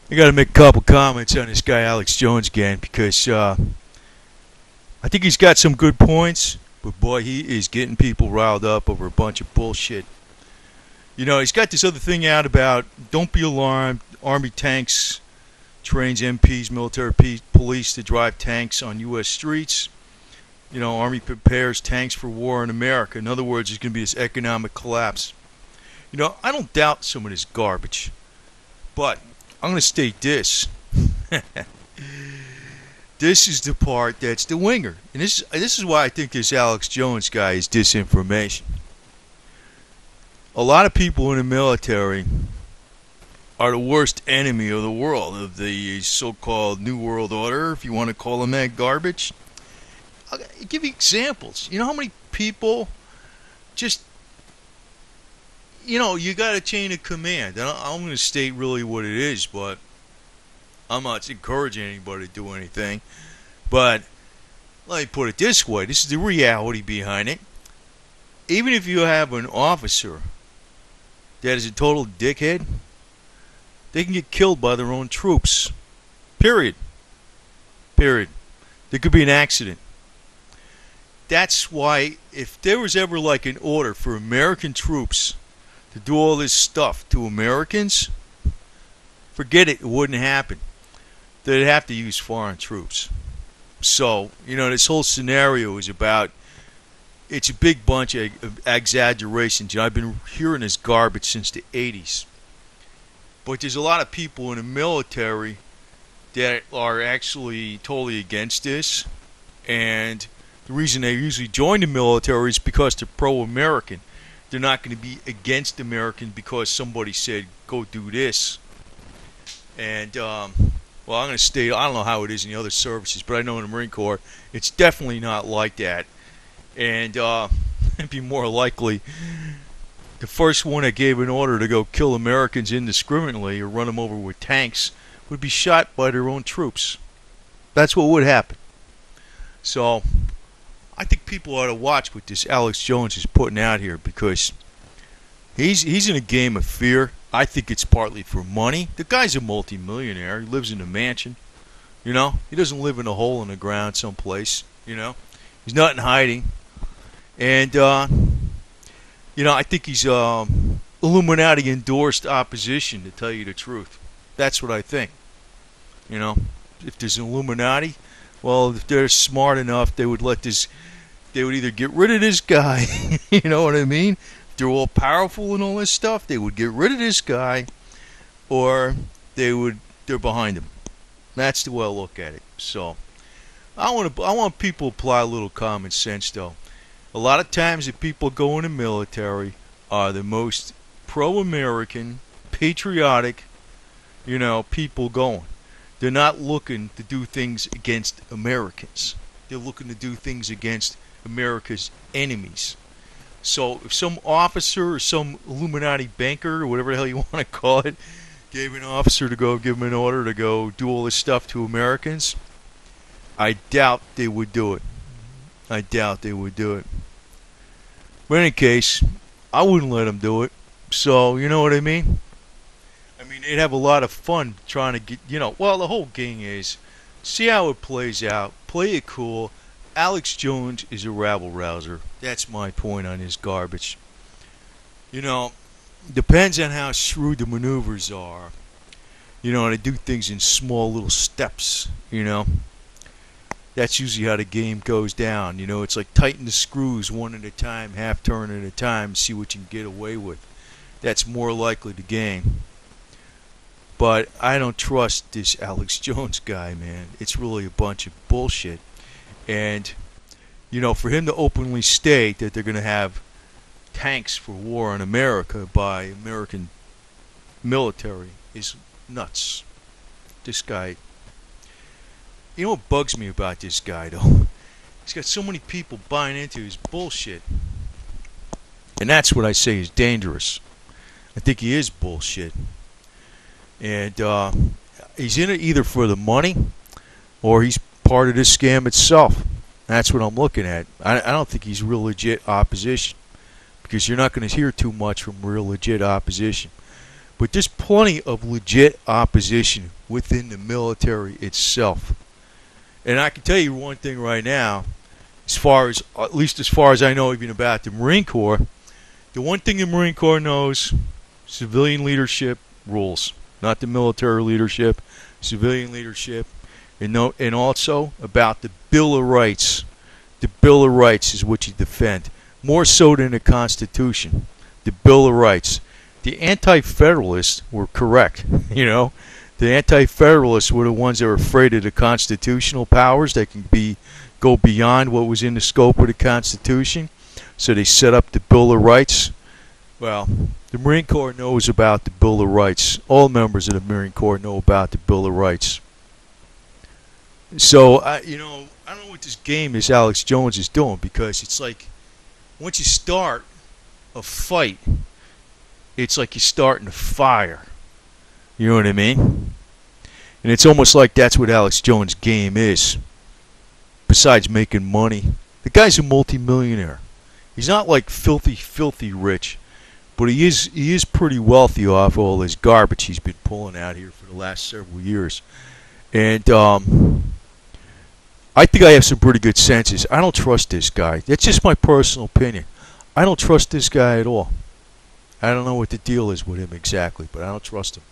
I got to make a couple comments on this guy Alex Jones again because I think he's got some good points, but boy, he is getting people riled up over a bunch of bullshit. You know, he's got this other thing out about don't be alarmed. Army tanks trains MPs, military police to drive tanks on U.S. streets. You know, Army prepares tanks for war in America. In other words, there's going to be this economic collapse. You know, I don't doubt some of this garbage, but I'm going to state this. This is the part that's the winger. And this is why I think this Alex Jones guy is disinformation. A lot of people in the military are the worst enemy of the world, of the so-called New World Order, if you want to call them that garbage. I'll give you examples. You know how many people just, you know, you got a chain of command. And I'm going to state really what it is, but I'm not encouraging anybody to do anything. But let me put it this way. This is the reality behind it. Even if you have an officer that is a total dickhead, they can get killed by their own troops. Period. Period. There could be an accident. That's why if there was ever like an order for American troops to do all this stuff to Americans, forget it, it wouldn't happen. They'd have to use foreign troops. So, you know, this whole scenario is about, it's a big bunch of exaggerations. You know, I've been hearing this garbage since the 80s. But there's a lot of people in the military that are actually totally against this. And the reason they usually join the military is because they're pro-American. They're not going to be against American because somebody said, go do this. And, well, I'm going to state, I don't know how it is in the other services, but I know in the Marine Corps, it's definitely not like that. And it'd be more likely the first one that gave an order to go kill Americans indiscriminately or run them over with tanks would be shot by their own troops. That's what would happen. So I think people ought to watch what this Alex Jones is putting out here because he's in a game of fear. I think it's partly for money. The guy's a multimillionaire. He lives in a mansion. You know, he doesn't live in a hole in the ground someplace. You know, he's not in hiding. And you know, I think he's Illuminati endorsed opposition, to tell you the truth. That's what I think. You know, if there's an Illuminati, well, if they're smart enough, they would let this. They would either get rid of this guy. You know what I mean? If they're all powerful and all this stuff, they would get rid of this guy, or they're behind him. That's the way I look at it. So I want people to apply a little common sense, though. A lot of times the people go in the military are the most pro-American, patriotic, you know, people going. They're not looking to do things against Americans. They're looking to do things against America's enemies. So if some officer or some Illuminati banker or whatever the hell you want to call it gave an officer to go give him an order to go do all this stuff to Americans, I doubt they would do it. I doubt they would do it. But in any case, I wouldn't let them do it. So, you know what I mean? I mean, they'd have a lot of fun trying to get, you know, well, the whole game is, see how it plays out. Play it cool. Alex Jones is a rabble-rouser. That's my point on his garbage. You know, depends on how shrewd the maneuvers are. You know, they do things in small little steps, you know. That's usually how the game goes down. You know, it's like tighten the screws one at a time, half turn at a time, see what you can get away with. That's more likely the game. But I don't trust this Alex Jones guy, man. It's really a bunch of bullshit. And, you know, for him to openly state that they're going to have tanks for war in America by American military is nuts. This guy, you know what bugs me about this guy, though? He's got so many people buying into his bullshit. And that's what I say is dangerous. I think he is bullshit. And he's in it either for the money or he's part of this scam itself. That's what I'm looking at. I don't think he's real legit opposition because you're not going to hear too much from real legit opposition. But there's plenty of legit opposition within the military itself. And I can tell you one thing right now, at least as far as I know even about the Marine Corps, the one thing the Marine Corps knows, civilian leadership rules, not the military leadership, civilian leadership, and also about the Bill of Rights. The Bill of Rights is what you defend, more so than the Constitution. The Bill of Rights. The Anti-Federalists were correct, The Anti-Federalists were the ones that were afraid of the constitutional powers that can go beyond what was in the scope of the Constitution. So they set up the Bill of Rights. Well, the Marine Corps knows about the Bill of Rights. All members of the Marine Corps know about the Bill of Rights. So, I don't know what this game is Alex Jones is doing, because it's like once you start a fight, it's like you're starting a fire. You know what I mean? And it's almost like that's what Alex Jones' game is. Besides making money, the guy's a multimillionaire. He's not like filthy rich, but he is pretty wealthy off all this garbage he's been pulling out here for the last several years. And I think I have some pretty good senses. I don't trust this guy. That's just my personal opinion. I don't trust this guy at all. I don't know what the deal is with him exactly, but I don't trust him.